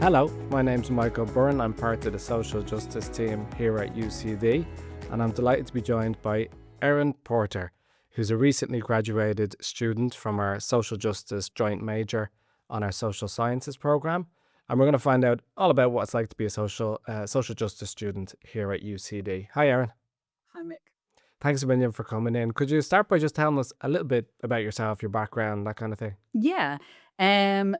Hello, my name's Michael Byrne. I'm part of the social justice team here at UCD, and I'm delighted to be joined by Erin Porter, who's a recently graduated student from our social justice joint major on our social sciences program. And we're going to find out all about what it's like to be a social justice student here at UCD. Hi, Erin. Hi, Mick. Thanks a million for coming in. Could you start by just telling us a little bit about yourself, your background, that kind of thing? Yeah.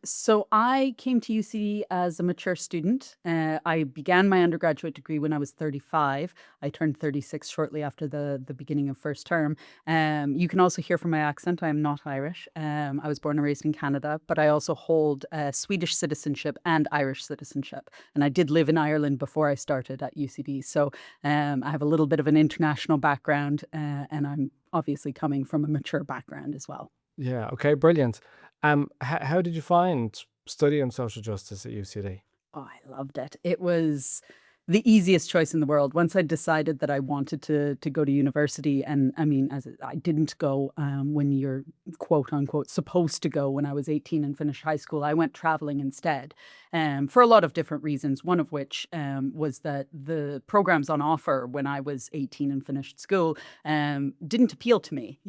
So I came to UCD as a mature student. I began my undergraduate degree when I was 35. I turned 36 shortly after the beginning of first term. You can also hear from my accent, I am not Irish. I was born and raised in Canada, but I also hold Swedish citizenship and Irish citizenship. And I did live in Ireland before I started at UCD. So I have a little bit of an international background, and I'm obviously coming from a mature background as well. Yeah, okay, brilliant. How did you find studying social justice at UCD? Oh, I loved it. It was the easiest choice in the world. Once I decided that I wanted to go to university, and I mean, I didn't go when you're quote unquote supposed to go when I was 18 and finished high school. I went traveling instead, for a lot of different reasons. One of which was that the programs on offer when I was 18 and finished school didn't appeal to me.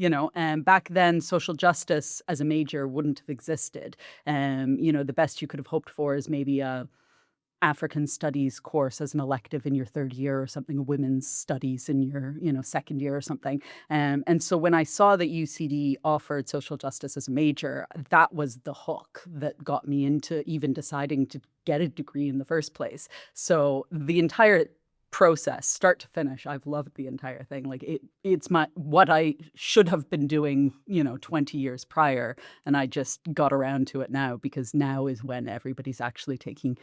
Back then, social justice as a major wouldn't have existed. The best you could have hoped for is maybe a African studies course as an elective in your third year or something, women's studies in your, second year or something. And so when I saw that UCD offered social justice as a major, that was the hook that got me into even deciding to get a degree in the first place. So the entire process, start to finish, I've loved the entire thing. Like it's my what I should have been doing, 20 years prior, and I just got around to it now because now is when everybody's actually taking,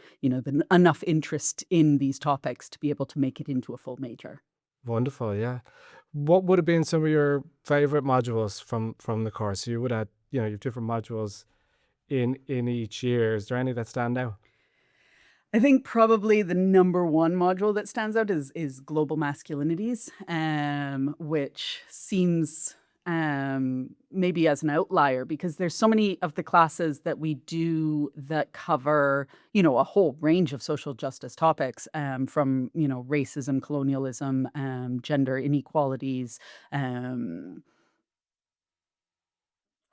enough interest in these topics to be able to make it into a full major. Wonderful, yeah. What would have been some of your favorite modules from the course? You would have, you've different modules in each year. Is there any that stand out? I think probably the number one module that stands out is global masculinities, which seems maybe as an outlier because there's so many of the classes that we do that cover, a whole range of social justice topics, from racism, colonialism, gender inequalities, um,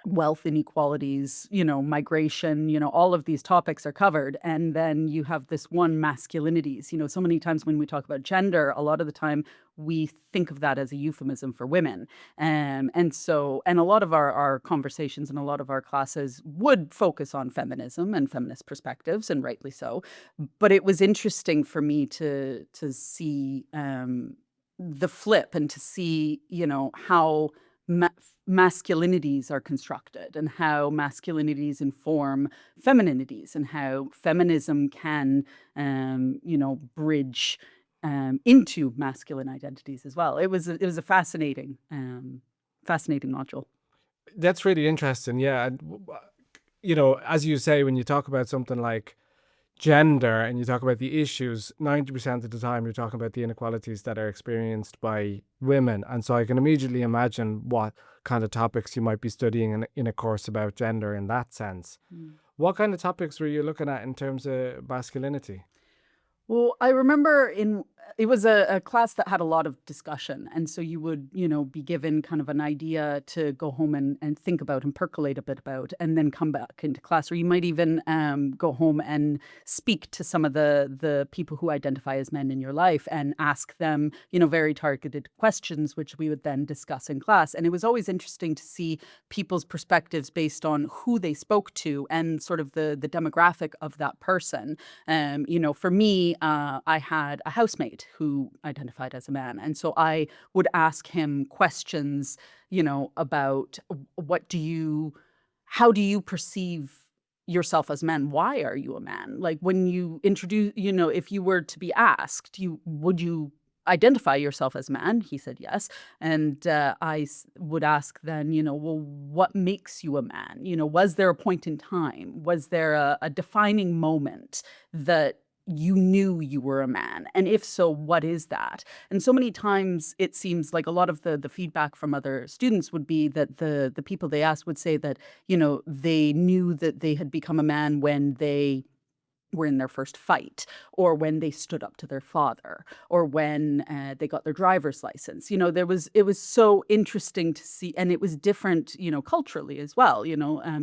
wealth inequalities, migration, all of these topics are covered. And then you have this one masculinities. So many times when we talk about gender, a lot of the time we think of that as a euphemism for women. And a lot of our conversations and a lot of our classes would focus on feminism and feminist perspectives, and rightly so. But it was interesting for me to see the flip and to see, how ma- masculinities are constructed and how masculinities inform femininities and how feminism can, bridge into masculine identities as well. It was a fascinating module. That's really interesting. Yeah. And, as you say, when you talk about something like gender and you talk about the issues, 90% of the time you're talking about the inequalities that are experienced by women. And so I can immediately imagine what kind of topics you might be studying in a course about gender in that sense. What kind of topics were you looking at in terms of masculinity? Well, I remember it was a class that had a lot of discussion. And so you would, be given kind of an idea to go home and think about and percolate a bit about, and then come back into class. Or you might even go home and speak to some of the people who identify as men in your life and ask them, very targeted questions, which we would then discuss in class. And it was always interesting to see people's perspectives based on who they spoke to and sort of the demographic of that person. For me, I had a housemate who identified as a man. And so I would ask him questions, about how do you perceive yourself as men? Why are you a man? Like when you introduce, if you were to be asked, would you identify yourself as a man? He said yes. And would ask then, well, what makes you a man? Was there a point in time? Was there a defining moment that you knew you were a man? And if so, what is that? And so many times it seems like a lot of the feedback from other students would be that the people they asked would say that, they knew that they had become a man when they were in their first fight, or when they stood up to their father, or when they got their driver's license. It was so interesting to see, and it was different, culturally as well.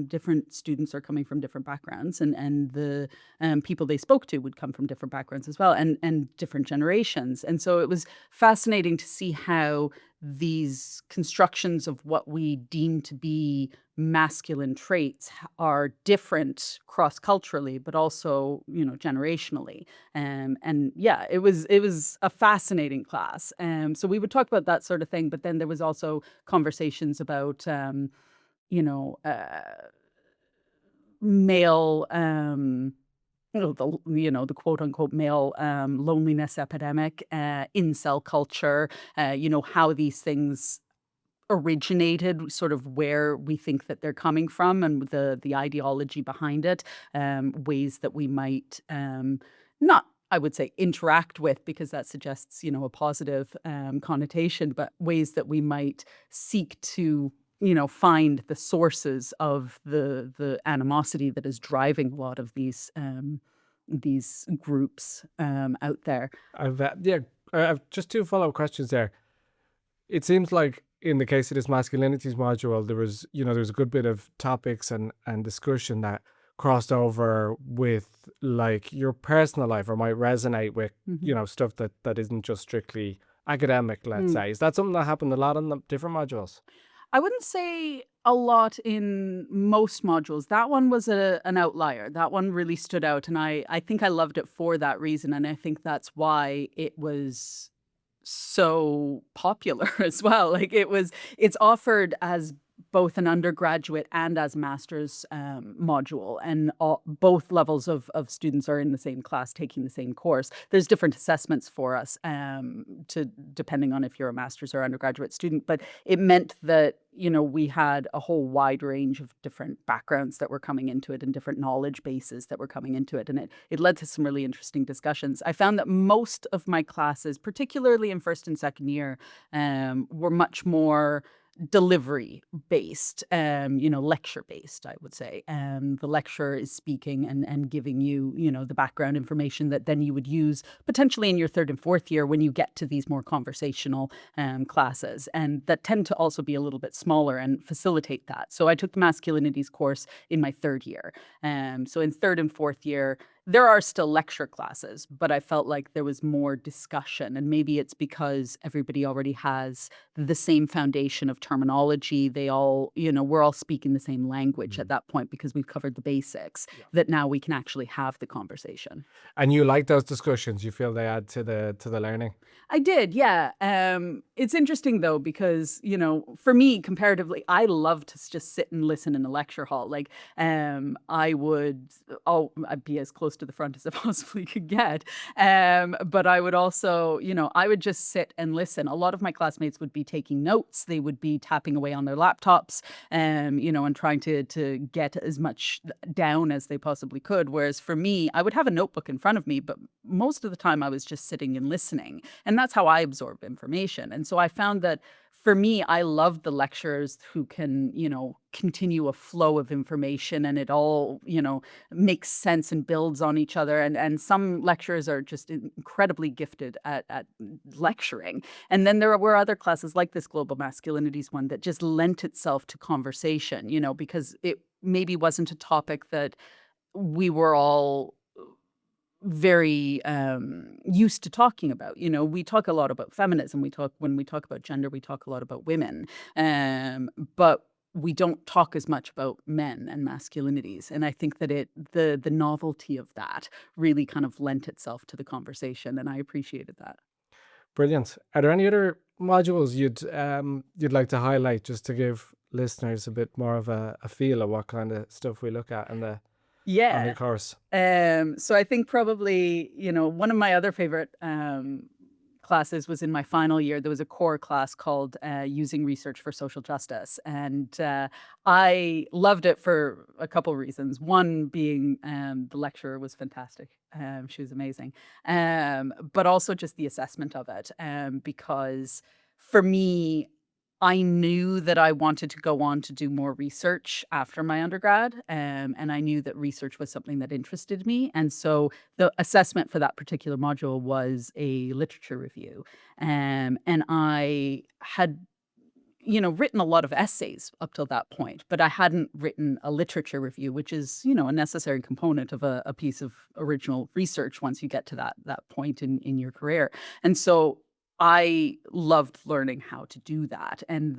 Different students are coming from different backgrounds, and the people they spoke to would come from different backgrounds as well, and different generations. And so it was fascinating to see how these constructions of what we deem to be masculine traits are different cross-culturally, but also, generationally. And yeah, it was a fascinating class. So we would talk about that sort of thing, but then there was also conversations about, you know, male, the quote unquote male loneliness epidemic, incel culture, how these things originated, sort of where we think that they're coming from, and the ideology behind it, ways that we might not, I would say, interact with, because that suggests, a positive connotation, but ways that we might seek to, find the sources of the animosity that is driving a lot of these groups out there. Yeah, I've just two follow-up questions there. It seems like in the case of this masculinities module, there was a good bit of topics and discussion that crossed over with like your personal life, or might resonate with, Mhm. stuff that isn't just strictly academic, let's say. Is that something that happened a lot in the different modules? I wouldn't say a lot in most modules. That one was an outlier. That one really stood out, and I think I loved it for that reason, and I think that's why it was so popular as well. Like, it's offered as both an undergraduate and as master's module, and both levels of students are in the same class taking the same course. There's different assessments for us, to depending on if you're a master's or undergraduate student, but it meant that we had a whole wide range of different backgrounds that were coming into it, and different knowledge bases that were coming into it, and it led to some really interesting discussions. I found that most of my classes, particularly in first and second year, were much more delivery based, lecture based, I would say. The lecturer is speaking and giving you, the background information that then you would use potentially in your third and fourth year when you get to these more conversational classes, and that tend to also be a little bit smaller and facilitate that. So I took the masculinities course in my third year. So in third and fourth year, there are still lecture classes, but I felt like there was more discussion. And maybe it's because everybody already has the same foundation of terminology. We're all speaking the same language at Mhm. that point, because we've covered the basics, Yeah. that now we can actually have the conversation. And you like those discussions? You feel they add to the learning? I did, yeah. It's interesting though, because for me, comparatively, I love to just sit and listen in a lecture hall. Like, I'd be as close to the front as I possibly could get. But I would also, I would just sit and listen. A lot of my classmates would be taking notes. They would be tapping away on their laptops, and trying to get as much down as they possibly could. Whereas for me, I would have a notebook in front of me, but most of the time I was just sitting and listening. And that's how I absorb information. And so I found that for me, I love the lecturers who can, continue a flow of information, and it all, makes sense and builds on each other. And some lecturers are just incredibly gifted at lecturing. And then there were other classes like this global masculinities one that just lent itself to conversation, because it maybe wasn't a topic that we were all very used to talking about. We talk a lot about feminism. When we talk about gender, we talk a lot about women, but we don't talk as much about men and masculinities. And I think that the novelty of that really kind of lent itself to the conversation, and I appreciated that. Brilliant. Are there any other modules you'd like to highlight, just to give listeners a bit more of a feel of what kind of stuff we look at on the Yeah. course? So I think probably, one of my other favorite classes was in my final year. There was a core class called Using Research for Social Justice. And I loved it for a couple reasons. One being, the lecturer was fantastic. She was amazing. But also just the assessment of it. Because for me, I knew that I wanted to go on to do more research after my undergrad, and I knew that research was something that interested me. And so the assessment for that particular module was a literature review. And I had written a lot of essays up till that point, but I hadn't written a literature review, which is, a necessary component of a piece of original research once you get to that point in your career. And so I loved learning how to do that. And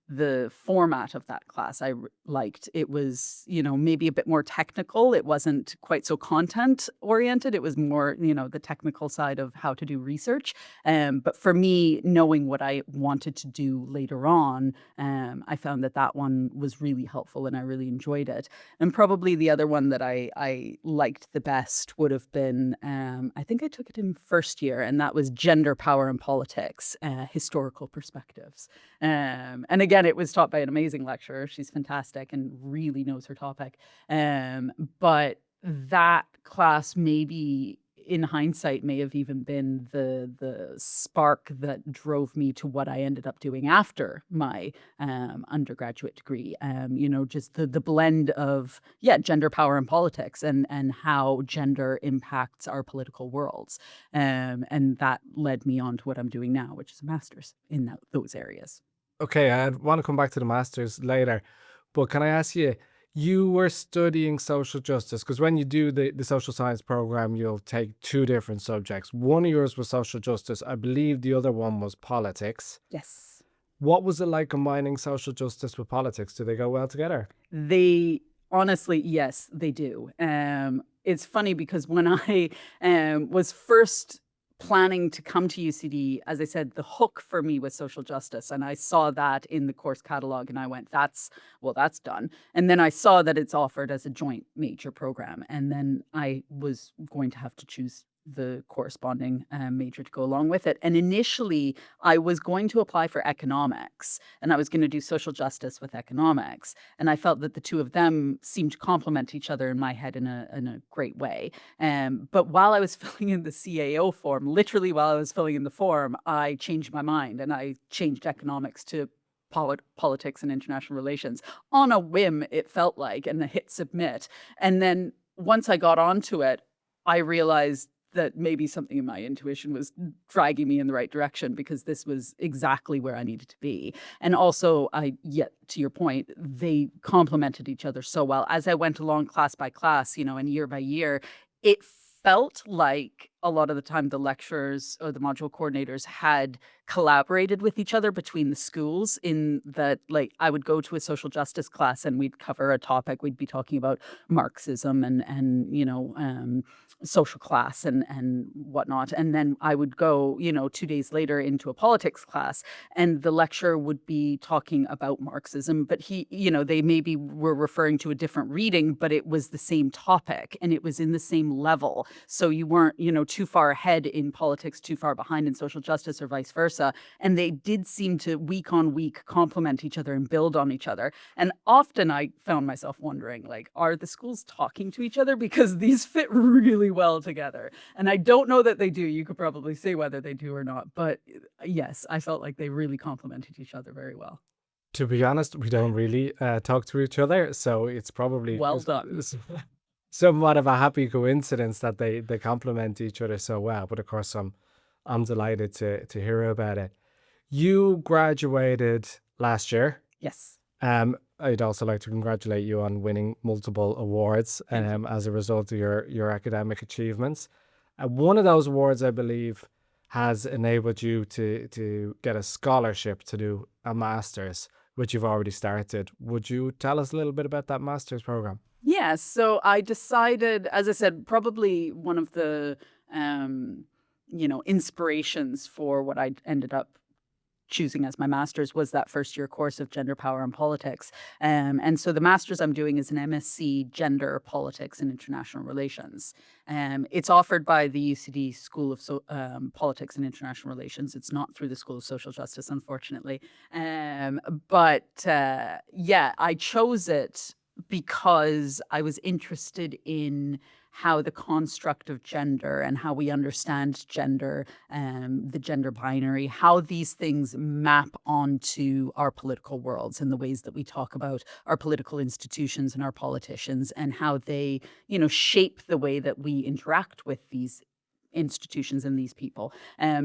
the format of that class liked. It was, maybe a bit more technical. It wasn't quite so content oriented. It was more, the technical side of how to do research. But for me, knowing what I wanted to do later on, I found that one was really helpful and I really enjoyed it. And probably the other one that I liked the best would have been, I think I took it in first year, and that was Gender, Power, and Politics, Historical Perspectives. And again, it was taught by an amazing lecturer. She's fantastic and really knows her topic. But that class, maybe in hindsight, may have even been the spark that drove me to what I ended up doing after my undergraduate degree. Just the blend of gender, power, and politics, and how gender impacts our political worlds. And that led me on to what I'm doing now, which is a master's in those areas. Okay, I want to come back to the masters later, but can I ask you, you were studying social justice because when you do the social science program, you'll take two different subjects. One of yours was social justice. I believe the other one was politics. Yes. What was it like combining social justice with politics? Do they go well together? They honestly, yes, they do. It's funny because when I was first planning to come to UCD, as I said, the hook for me was social justice. And I saw that in the course catalog and I went, that's done. And then I saw that it's offered as a joint major program. And then I was going to have to choose the corresponding major to go along with it. And initially, I was going to apply for economics and I was going to do social justice with economics. And I felt that the two of them seemed to complement each other in my head in a great way. But while I was filling in the CAO form, literally while I was filling in the form, I changed my mind and I changed economics to politics and international relations on a whim, it felt like, and I hit submit. And then once I got onto it, I realized that maybe something in my intuition was dragging me in the right direction because this was exactly where I needed to be. And also, to your point, they complemented each other so well. As I went along class by class, and year by year, it felt like a lot of the time the lecturers or the module coordinators had collaborated with each other between the schools in that, like, I would go to a social justice class and we'd cover a topic. We'd be talking about Marxism and social class and whatnot. And then I would go, 2 days later into a politics class and the lecturer would be talking about Marxism, but they maybe were referring to a different reading, but it was the same topic and it was in the same level. So you weren't, too far ahead in politics, too far behind in social justice or vice versa. And they did seem to week on week complement each other and build on each other. And often I found myself wondering, like, are the schools talking to each other? Because these fit really well together. And I don't know that they do. You could probably say whether they do or not. But yes, I felt like they really complemented each other very well. To be honest, we don't really talk to each other, so it's probably Well done. somewhat of a happy coincidence that they complement each other so well. But of course, I'm delighted to hear about it. You graduated last year. Yes. I'd also like to congratulate you on winning multiple awards as a result of your academic achievements. One of those awards, I believe, has enabled you to get a scholarship to do a master's, which you've already started. Would you tell us a little bit about that master's program? Yeah, so I decided, as I said, probably one of the inspirations for what I ended up choosing as my master's was that first year course of Gender, Power, and Politics. And so the master's I'm doing is an MSc Gender, Politics, and International Relations. It's offered by the UCD School of Politics and International Relations. It's not through the School of Social Justice, unfortunately. But I chose it because I was interested in how the construct of gender and how we understand gender, the gender binary, how these things map onto our political worlds and the ways that we talk about our political institutions and our politicians, and how they, shape the way that we interact with these institutions and these people.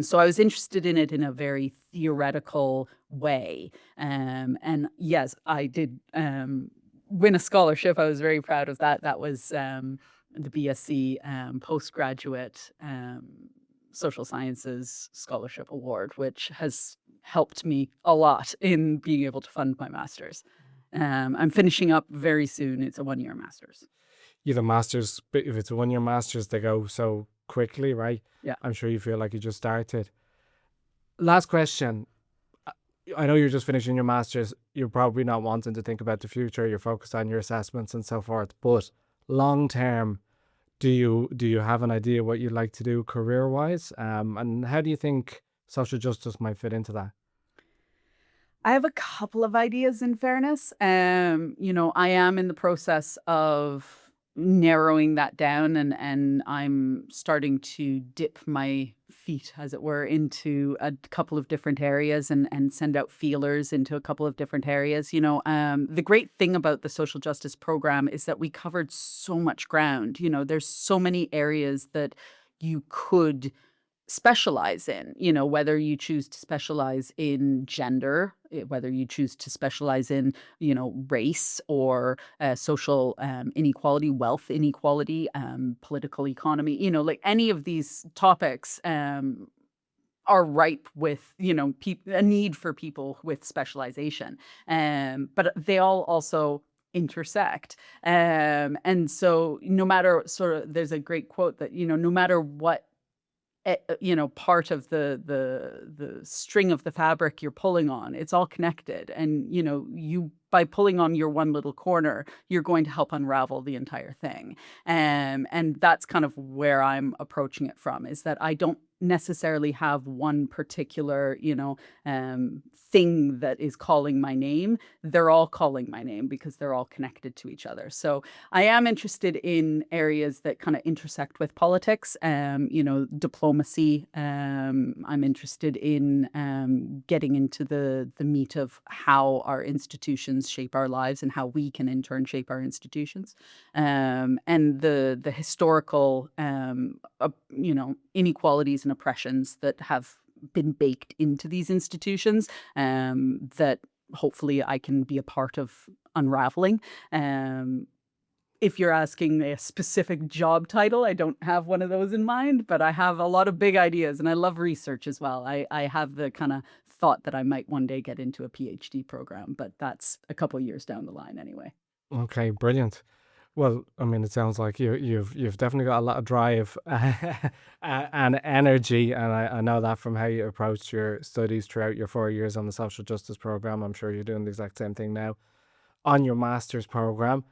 So I was interested in it in a very theoretical way. And yes, I did win a scholarship. I was very proud of that. That was the BSc Postgraduate Social Sciences Scholarship Award, which has helped me a lot in being able to fund my master's. I'm finishing up very soon. It's a 1-year master's. You have a master's, but if it's a 1-year master's, they go so quickly, right? Yeah. I'm sure you feel like you just started. Last question. I know you're just finishing your master's. You're probably not wanting to think about the future. You're focused on your assessments and so forth. But long term, do you have an idea what you'd like to do career wise? And how do you think social justice might fit into that? I have a couple of ideas in fairness. I am in the process of narrowing that down, and I'm starting to dip my feet, as it were, into a couple of different areas and send out feelers into a couple of different areas. The great thing about the social justice program is that we covered so much ground. There's so many areas that you could specialize in, whether you choose to specialize in gender, whether you choose to specialize in, race or social inequality, wealth inequality, political economy, like any of these topics are ripe with, a need for people with specialization. But they all also intersect. And so no matter sort of, there's a great quote that, no matter what part of the string of the fabric you're pulling on, it's all connected. And, you by pulling on your one little corner, you're going to help unravel the entire thing. And that's kind of where I'm approaching it from, is that I don't necessarily have one particular, thing that is calling my name. They're all calling my name because they're all connected to each other. So I am interested in areas that kind of intersect with politics, diplomacy. I'm interested in getting into the meat of how our institutions shape our lives and how we can in turn shape our institutions, and the historical, inequalities and oppressions that have been baked into these institutions, that hopefully I can be a part of unraveling. Um, if you're asking a specific job title, I don't have one of those in mind, but I have a lot of big ideas and I love research as well. I have the kind of thought that I might one day get into a PhD program, but that's a couple years down the line anyway. Okay, brilliant. Well, I mean, it sounds like you've definitely got a lot of drive and energy, and I know that from how you approached your studies throughout your 4 years on the social justice program. I'm sure you're doing the exact same thing now on your master's program.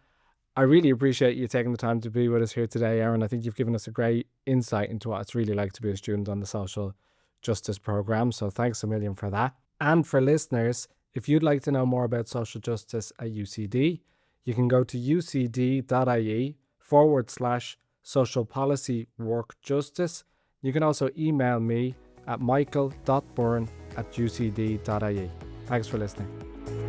I really appreciate you taking the time to be with us here today, Erin. I think you've given us a great insight into what it's really like to be a student on the social justice program. So thanks a million for that. And for listeners, if you'd like to know more about social justice at UCD, you can go to ucd.ie/social policy work justice. You can also email me at michael.byrne@ucd.ie. Thanks for listening.